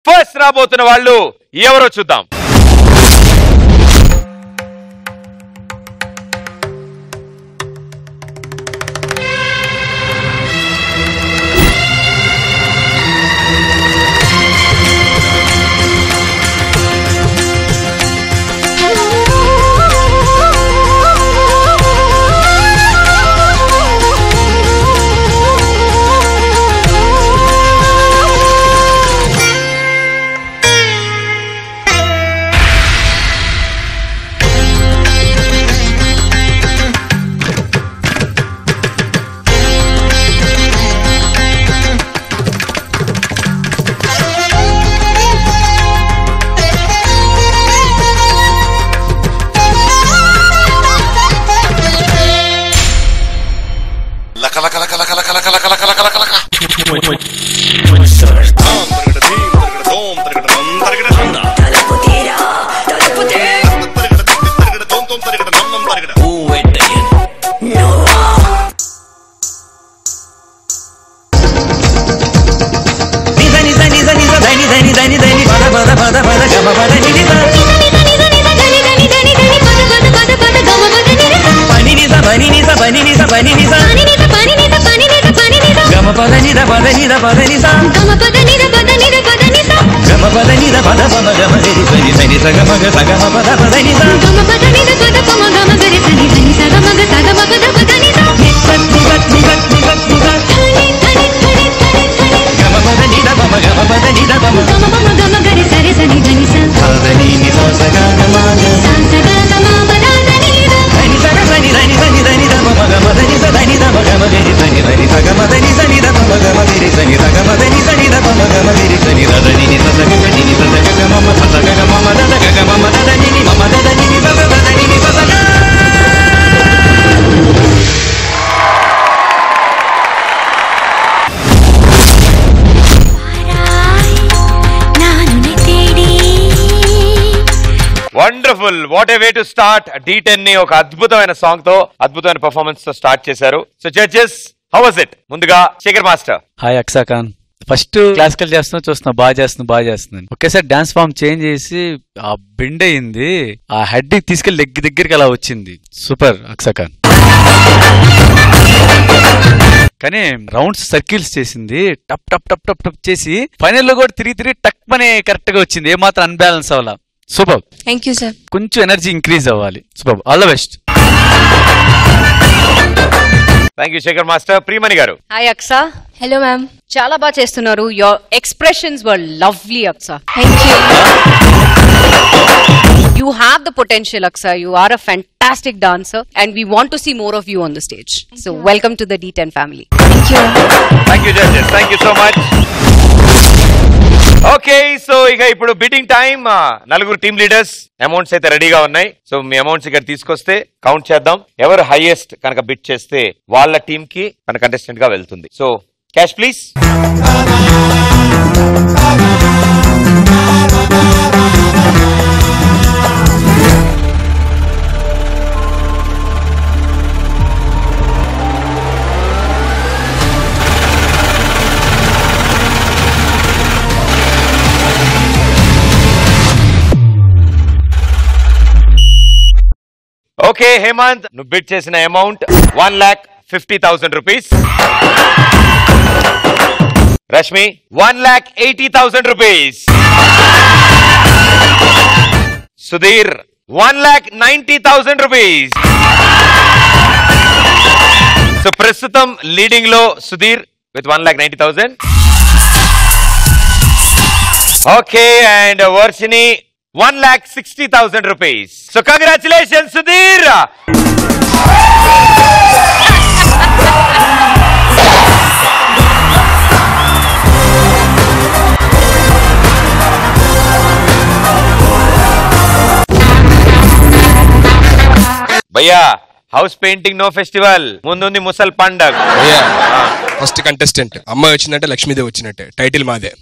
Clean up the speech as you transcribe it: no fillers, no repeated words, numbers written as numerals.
First రాబోతున్న వాళ్ళు ఎవరో చూద్దాం. Wonderful, what a way to start. D10 ని ఒక అద్భుతమైన సాంగ్ తో, అద్భుతమైన పర్ఫార్మెన్స్ తో స్టార్ట్ చేశారు. So judges, how was it? ముందుగా Shekhar master. Hi Aksa Khan. First classical చూస్తున్నా బాగా చేస్తున్నాను. ఒకేసారి డాన్స్ ఫామ్ చేంజ్ చేసి ఆ బెండ్ అయింది, ఆ హెడ్ తీసుకెళ్లి లెగ్ దగ్గరికి అలా వచ్చింది. సూపర్ అక్సా ఖాన్. కానీ రౌండ్స్ సర్కిల్స్ చేసింది, టప్ టప్ టప్ టప్ టప్ చేసి ఫైనల్ లో కూడా తిరిగి టక్ మనే కరెక్ట్ గా వచ్చింది, ఏమాత్రం అన్బ్యాలెన్స్ అవ్వాల. సూపర్. Thank you sir. కొంచెం ఎనర్జీ ఇంక్రీజ్ అవ్వాలి. Super, all the best. Thank you Shekhar master. Priyamani గారు. హాయ్ అక్సా. Hello ma'am. చాలా బాగా చేస్తున్నారు. Your expressions were lovely Aksa. Thank you. You have the potential, Aksa. You are a fantastic dancer and we want to see more of you on the stage. So welcome to the D10 family. Thank you. Thank you judges. Thank you so much. Okay, so ఇక ఇప్పుడు bidding time. నలుగురు team leaders amounts అయితే రెడీగా ఉన్నాయి. So మీ amounts ఇక్కడ తీసుకొస్తే count చేద్దాం. ఎవరు హైయెస్ట్ కనుక బిడ్ చేస్తే వాళ్ళ టీమ్ కి మన కంటెస్టెంట్ గా వెళ్తుంది. So cash please. Okay Hemant, నువ్వు బిడ్ చేసిన amount 1,50,000 rupees. Rashmi 1,80,000 rupees. Sudhir 1,90,000 rupees. So ప్రస్తుతం లీడింగ్ లో Sudhir with 1,90,000. Okay, and Varshini 1,60,000 rupees. So congratulations, Sudhir. భయ్యా, హౌస్ పెయింటింగ్ నో ఫెస్టివల్, ముందుంది ముసల్ పండగ. ఫస్ట్ కంటెస్టెంట్ అమ్మాయి వచ్చిందంటే లక్ష్మీదేవి వచ్చినట్టే, టైటిల్ మాదే.